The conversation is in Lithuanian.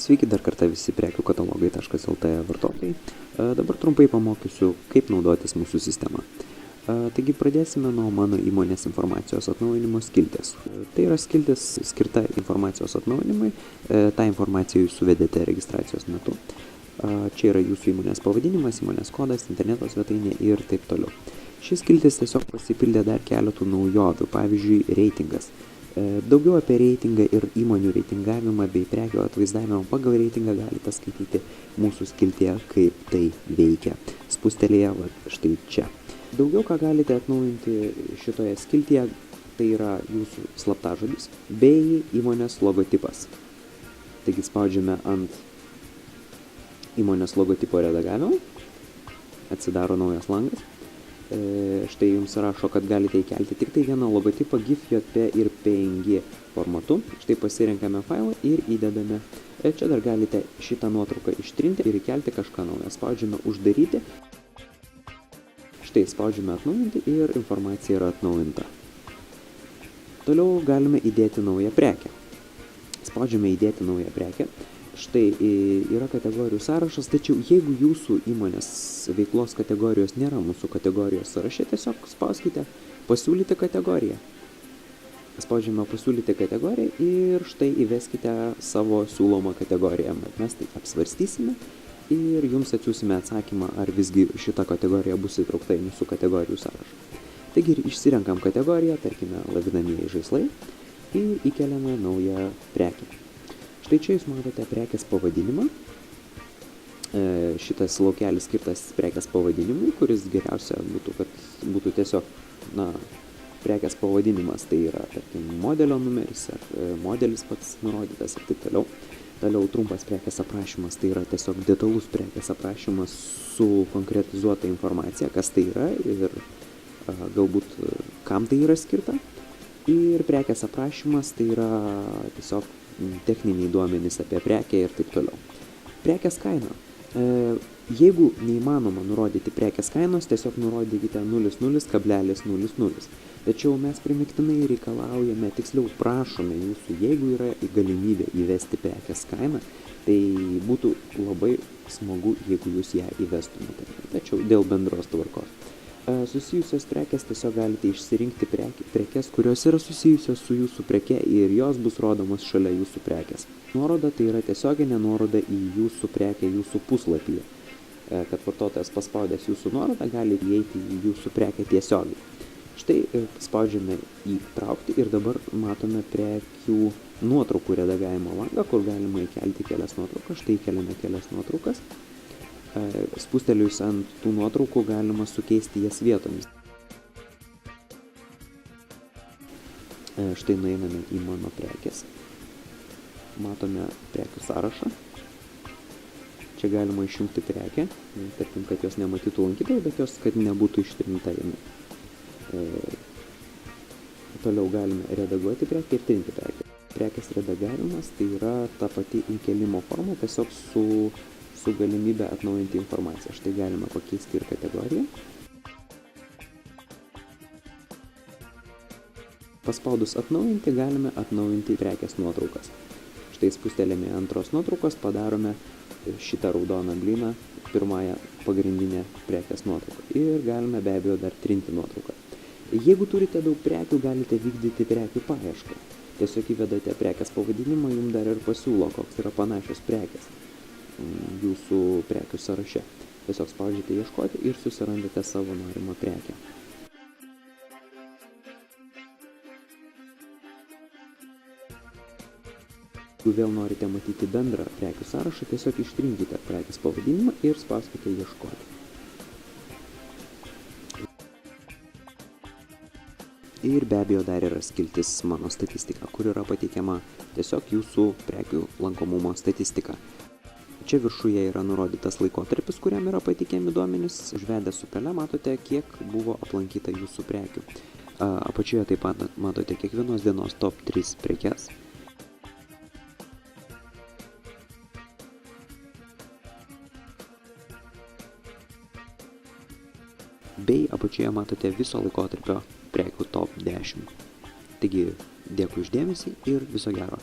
Sveiki dar kartą visi prekių katalogai.lt vartotojai. Dabar trumpai pamokysiu, kaip naudotis mūsų sistema. Taigi pradėsime nuo mano įmonės informacijos atnaujinimo skilties. Tai yra skiltis skirta informacijos atnaujinimui. Ta informaciją jūs suvedėte registracijos metu. Čia yra jūsų įmonės pavadinimas, įmonės kodas, interneto svetainė ir taip toliau. Šis skiltis tiesiog pasipildė dar keletų naujovių, pavyzdžiui, reitingas. Daugiau apie reitingą ir įmonių reitingavimą bei prekių atvaizdavimą pagal reitingą galite skaityti mūsų skiltyje, kaip tai veikia. Spustelėje štai čia. Daugiau ką galite atnaujinti šitoje skiltyje, tai yra jūsų slaptažodis bei įmonės logotipas. Taigi spaudžiame ant įmonės logotipo redagavimo, atsidaro naujas langas. Štai jums rašo, kad galite įkelti tik tai vieną logotipą GIF, JP ir PNG formatu. Štai pasirenkame failą ir įdedame. Čia dar galite šitą nuotrauką ištrinti ir įkelti kažką naują. Spaudžiame uždaryti. Štai spaudžiame atnaujinti ir informacija yra atnaujinta. Toliau galime įdėti naują prekę. Spaudžiame įdėti naują prekę. Štai yra kategorijų sąrašas, tačiau jeigu jūsų įmonės veiklos kategorijos nėra mūsų kategorijos sąraše, tiesiog spauskite pasiūlyti kategoriją. Spaudžiame pasiūlyti kategoriją ir štai įveskite savo siūlomą kategoriją. Mes tai apsvarstysime ir jums atsiųsime atsakymą, ar visgi šita kategorija bus įtraukta į mūsų kategorijų sąrašą. Taigi išsirenkam kategoriją, tarkime, lavinamieji žaislai ir įkeliame naują prekę. Štai čia jūs matote prekės pavadinimą. Šitas laukelis skirtas prekės pavadinimui, kuris geriausia būtų, kad būtų tiesiog prekės pavadinimas, tai yra, tarkim, modelio numeris ar modelis pats nurodytas ir taip toliau. Toliau trumpas prekės aprašymas, tai yra tiesiog detalus prekės aprašymas su konkretizuota informacija, kas tai yra ir galbūt kam tai yra skirta. Ir prekės aprašymas, tai yra tiesiog techniniai duomenys apie prekę ir taip toliau. Prekės kaina. Jeigu neįmanoma nurodyti prekės kainos, tiesiog nurodykite 00,00. Tačiau mes primiktinai reikalaujame, tiksliau prašome jūsų, jeigu yra galimybė įvesti prekės kainą, tai būtų labai smagu, jeigu jūs ją įvestumėte. Tačiau dėl bendros tvarkos. Susijusios prekės tiesiog galite išsirinkti prekės, kurios yra susijusios su jūsų preke ir jos bus rodomos šalia jūsų prekės. Nuoroda tai yra tiesioginė nuoroda į jūsų prekę jūsų puslapyje, kad vartotojas paspaudęs jūsų nuorodą gali įeiti į jūsų prekę tiesiogiai. Štai spaudžiame įtraukti ir dabar matome prekių nuotraukų redagavimo langą, kur galima įkelti kelias nuotraukas. Štai įkeliame kelias nuotraukas. Spustelėjus ant tų nuotraukų galima sukeisti jas vietomis. Štai nueiname į mano prekės. Matome prekių sąrašą. Čia galima išjungti prekę, tarkim, kad jos nematytų lankytojai, bet jos, kad nebūtų ištrinta jinai. Toliau galime redaguoti prekę ir trinti prekę. Prekės redagavimas tai yra ta pati įkelimo forma, tiesiog su galimybę atnaujinti informaciją. Štai galime pakeisti ir kategoriją. Paspaudus atnaujinti, galime atnaujinti prekės nuotraukas. Štai spustelėme antros nuotraukos, padarome šitą raudoną blyną, pirmąją pagrindinę prekės nuotrauką. Ir galime be abejo dar trinti nuotrauką. Jeigu turite daug prekių, galite vykdyti prekių paiešką. Tiesiog įvedate prekės pavadinimą, jums dar ir pasiūlo, koks yra panašios prekės jūsų prekių sąraše. Tiesiog spaudžiate ieškoti ir susirandate savo norimą prekę. Jeigu vėl norite matyti bendrą prekių sąrašą, tiesiog ištrinkite prekės pavadinimą ir spauskite ieškoti. Ir be abejo dar yra skiltis mano statistika, kur yra pateikiama tiesiog jūsų prekių lankomumo statistika. Čia viršuje yra nurodytas laikotarpis, kuriam yra pateikiami duomenys. Užvedę su pele matote, kiek buvo aplankyta jūsų prekių. Apačioje taip pat matote kiekvienos dienos top 3 prekes. Bei apačioje matote viso laikotarpio prekių top 10. Taigi, dėkui už dėmesį ir viso gero.